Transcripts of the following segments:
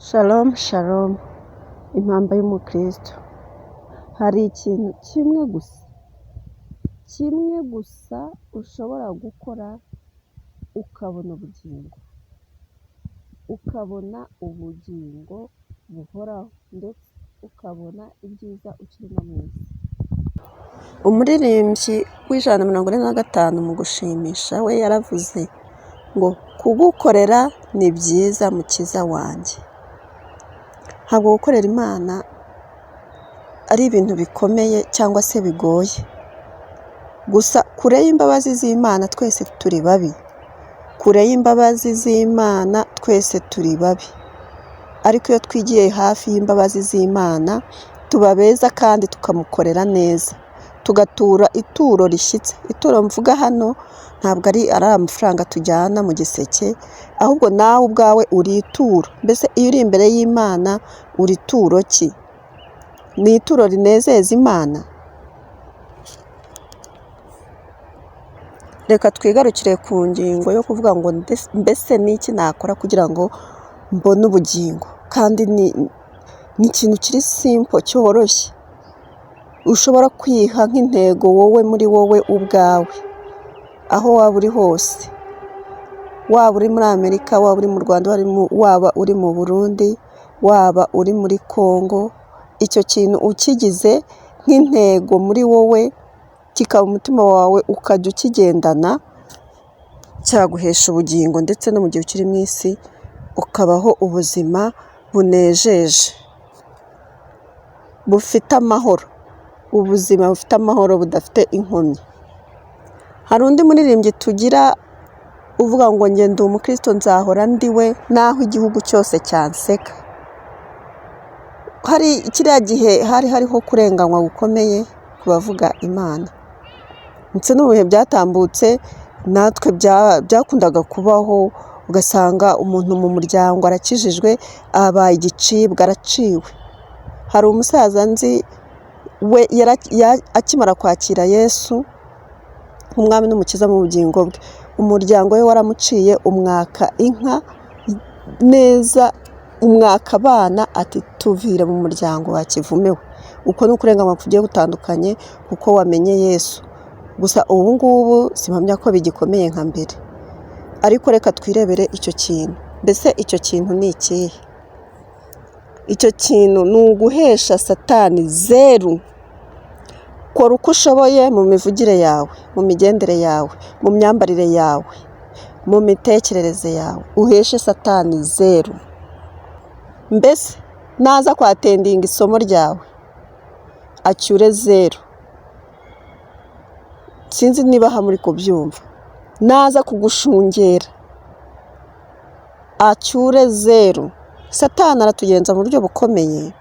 Shalom shalom, impamba y'umukristo. Hari ikintu kimwe gusa ushobora gukora ukabona ubugingo buhoraho, ndetse ukabona ibyiza ukiri no mu isi. Umuririmbyi w'145 mu gushimisha we yaravuze ngo kugukorera ni byiza mukiza wanjye. Ntabwo gukorera Imana ari ibintu bikomeye cyangwa se bigoye, gusa kure y'imbabazi z'Imana twese turi babi, ariko iyo twigiye hafi y'imbabazi z'Imana tuba beza kandi tukamukorera neza, tugatura ituro rishyitse. Ituro mvuga hano ntabwo ari amafaranga tujyana mu giseke, ahubwo nawe ubwawe uri ituro. Mbese iyo uri imbere y'Imana uri ituro ki? Ni ituro rinezeza Imana? Reka twigarukire ku ngingo yo kuvuga ngo mbese ni iki nakora kugira ngo mbone ubugingo. Kandi ni ikintu kiri simple, cyoroshye, ushobora kwiha nk'intego wowe muri wowe ubwawe, aho waba uri hose, waba uri muri Amerika, waba uri mu Rwanda, waba uri mu Burundi, waba uri muri Congo. Icyo kintu ukigize nk'intego muri wowe, kikaba umutima wawe ukajya ukigendana, cyaguhesha ubugingo, ndetse no mu gihe ukiri mu isi ukabaho ubuzima bunejeje, bufite amahoro, ubuzima bufite amahoro budafite inkomyi. Hari undi muririmbyi tugira uvuga ngo njye ndi umukristo nzahora ndiwe naho igihugu cyose cyanseka. Hari kiriya gihe hari hariho kurenganywa gukomeye ku bavuga Imana, ndetse no mu bihe byatambutse natwe byakundaga kubaho, ugasanga umuntu mu muryango arakijijwe abaye igicibwa, araciwe. Hari umusaza nzi we akimara kwakira Yesu nk'umwami n'umukiza mu bugingo bwe, umuryango we waramuciye, umwaka inka neza, umwaka abana, ati tuvire mu muryango wa kivumewe. Uko ni ukurenganywa kugiye gutandukanye kuko wamenye Yesu. Gusa ubu ngubu simpamya ko bigikomeye nka mbere, ariko reka twirebere icyo kintu. Mbese icyo kintu ni ikihe? Icyo kintu ni uguhesha Satani zeru. Kora uko ushoboye mu mivugire yawe, mu migendere yawe, mu myambarire yawe, mu mitekerereze yawe, uheshe Satani zeru. Mbese naza kwatendinga isomo ryawe acyure zeru. Sinzi niba muri kubyumva. Naza kugushungera acyure zeru. Satani aratugenza mu buryo bukomeye,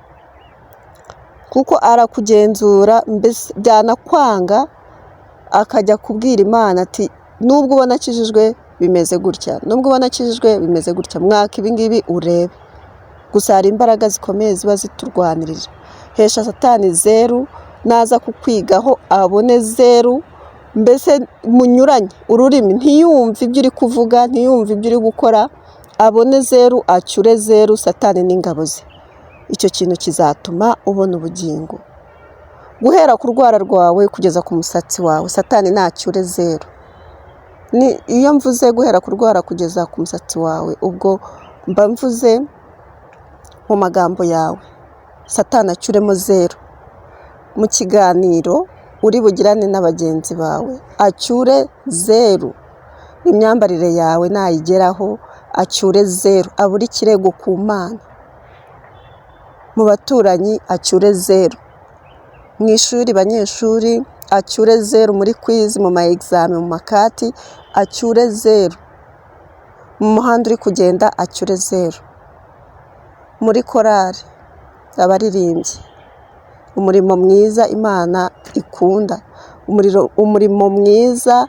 kuko arakugenzura. Mbese byanakwanga akajya kubwira Imana ati nubwo ubona akijijwe bimeze gutya, mwaka ibi ngibi urebe. Gusa hari imbaraga zikomeye ziba ziturwanirira. Hesha Satani zeru, naza kukwigaho abone zeru. Mbese munyuranye ururimi, ntiyumve ibyo uri kuvuga, ntiyumve ibyo uri gukora, abone zeru, acyure zeru Satani n'ingabo ze. Icyo kintu kizatuma ubona ubugingo. Guhera ku rwara rwawe kugeza ku musatsi wawe, Satani nacyure zeru. Iyo mvuze guhera ku rwara kugeza ku musatsi wawe, ubwo mba mvuze mu magambo yawe, Satani acyuremo zeru. Mu kiganiro uri bugirane n'abagenzi bawe, acyure zeru. Imyambarire yawe nayigeraho, acyure zeru. Abura ikirego ku Mana. Mu baturanyi acyure zeru. Mu ishuri banyeshuri acyure zeru. Muri quiz, mu ma examen, mu makati acyure zeru. Mu muhanda uri kugenda acyure zeru. Muri korari abaririmbyi, umurimo mwiza Imana ikunda, umurimo mwiza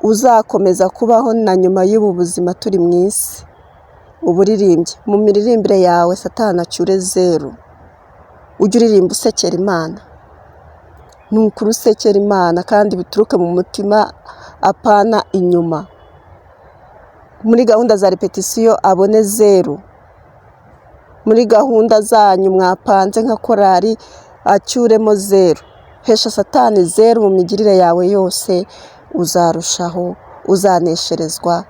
uzakomeza kubaho na nyuma y'ubu buzima turi mu isi, uburirimbyi. Mu miririmbire yawe Satani acyure zeru. Ujye uririmba usekera Imana. Ni ukuri usekera Imana kandi bituruke mu mutima, apana inyuma. Muri gahunda za repetisiyo abone zeru. muri gahunda zanyu mwapanze nka korari, acyuremo 0. Hesha Satani 0 mu migirire yawe yose, uzarushaho, uzanesherezwa.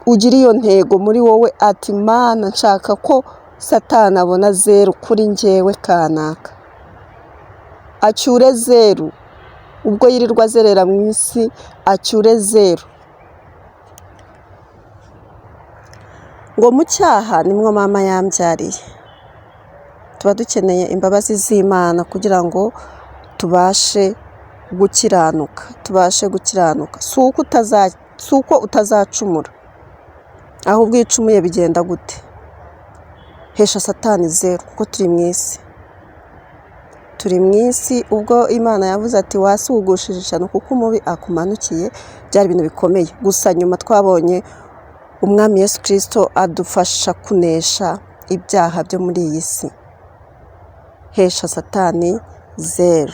Ugira iyo ntego muri wowe ati Mana nshaka ko Satani abona 0 kuri njyewe kanaka. Acyure 0. Ubwo yirirwa azerera mu isi, acyure 0. Ngo mu cyaha nimwo mama yambyariye. Tuba dukeneye imbabazi z'Imana kugira ngo tubashe gukiranuka. Si uko utazacumura, ahubwo iyo ucumuye bigenda gute? Hesha Satani 0 kuko turi mu isi. Ubwo Imana yavuze ati wasugushije ishano kuko umubi akumanukiye, byari ibintu bikomeye. Gusa nyuma twabonye Umwami Yesu Kristo adufasha kunesha ibyaha byo muri iyi si. Hesha Satani 0.